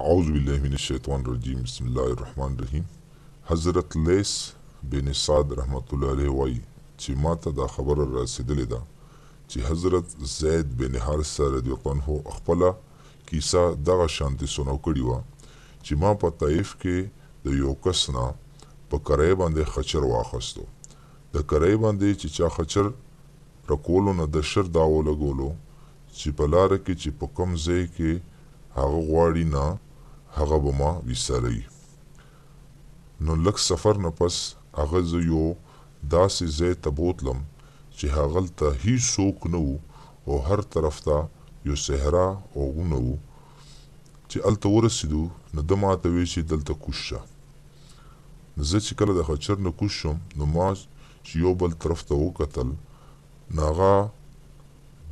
اعوذ بالله من الشیطان الرجیم بسم الله الرحمن الرحیم. حضرت لیث بن سعد رحمت الله علیه وایي چې ما ته دا خبره رسیدلې ده چې حضرت زید بن حارثه رضی الله عنه خپله کیسه دغه شانتې سنو کړې وه چې ما په طایف کې د یو کس نه په کرۍ باندې خچر واخیستو. د کرۍ باندې چې چا خچر رکولو نه د شر دا ولګولو چې په لاره کې چې په کوم ځای کې هغه غواړي نه هغه به ما ویسروي. نو لږ سفر نه پس هغه زه یو داسې ځای ته بوتلم چې هغلته هیڅوک نه وو او هر طرف ته یو صحرا او غونه وو چې هلته ورسېدو نو ده ماته ویل چې دلته کوز شه. زه چې کله د خچر نه کوز شم نو ما چې یو بل طرف ته وکتل نو هغه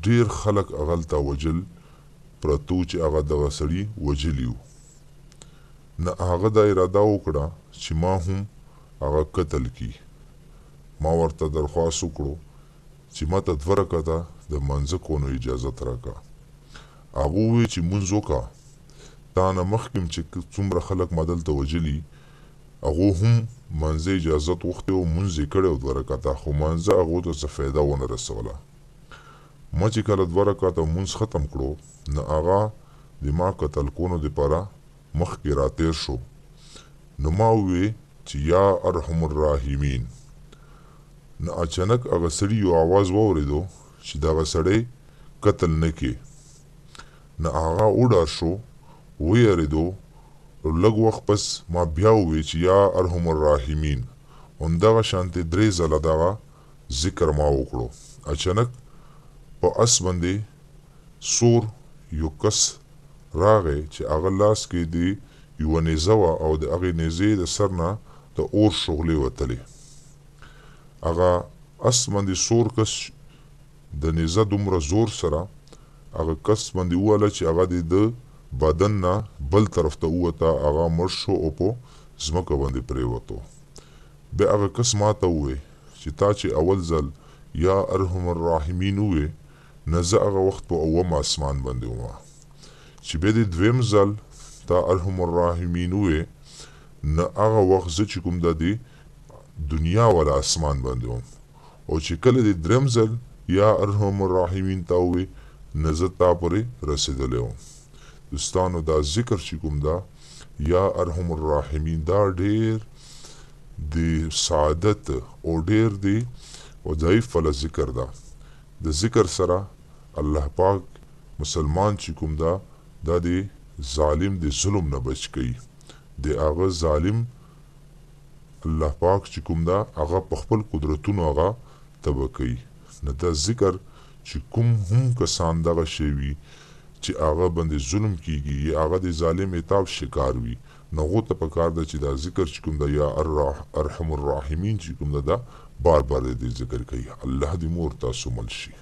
ډېر خلک هغلته وجل پرتو چې هغه دغه سړي وجلي وو. نه هغه دا اراده وکړه چې ما هم هغه قتل کی. ما ورته درخواست وکړو چې ما ته 2 رکعته د منځه کولو اجازت راکړه. هغه وویل چې مونځ وکړه، تا نه مخکې چې څومره خلک ما دلته وجلي هغو هم منځه اجازت غوښتې و، مونځ یې کړی و 2 رکعته، خو منځه هغو ته څه فایده ونه رسوله. ما چې کله 2 رکعته مونځ ختم کړو نو هغه د ما قتل کولو دپاره مخکې راتیر شو. نو ما ووی چې یا ارحم الراحمین. نو اچانک هغه سړي یو آواز واورېدو چې دغه سړی قتل نه کې. نو هغه وډار شو، ویرېدو. لږ وخت پس ما بیا ووی چې یا ارحم الراحمین. همدغه شانتې 3 ځله دغه ذکر ما وکړو. اچانک په اس باندې سور یو کس راغی چې هغه لاس کې دی یوه نیزه وه او د هغې نیزې د سر نه د اور شغلې وتلې. هغه اس باندې سور کس د نیزه دومره زور سره هغه کس باندې ووهله چې هغه د بدن نه بل طرف ته ووته، هغه مړ شو او په ځمکه باندې پرېوتو. بیا هغه کس ما ته ووی چې تا چې اول ځل یا ارحم الراحمین ووی نه زه هغه وخت په 9 اسمان باندې وم، چې بیا د 2م ځل تا ارحم الراحمین ووی نه هغه وخت زه چې کوم د دنیا والا اسمان باندې وم، او چې کله د 3م ځل یا ارحم الراحمین تا ووی نه زه تا پورې رسېدلی وم. دوستانو دا ذکر چې کوم دا یا ارحم الراحمین دا ډېر د سعادت او ډېر د وظایف والا ذکر ده. د ذکر سره الله پاک مسلمان چې کوم دا د ظالم د ظلم نه بچ کوي. د هغه ظالم الله پاک چې کوم دا هغه په خپل قدرتونو هغه تبه کوي. نه دا ذکر چې کوم هم کسان دغه شی وي چې هغه باندې ظلم کیږي یا هغه د ظالم عتاب شکار وي نو هغو ته پکار ده چې دا ذکر چې کوم دا یا ارحم الراحمین چې کوم دا بار بار دې ذکر کوي. الله دې مور تاسو مل شي.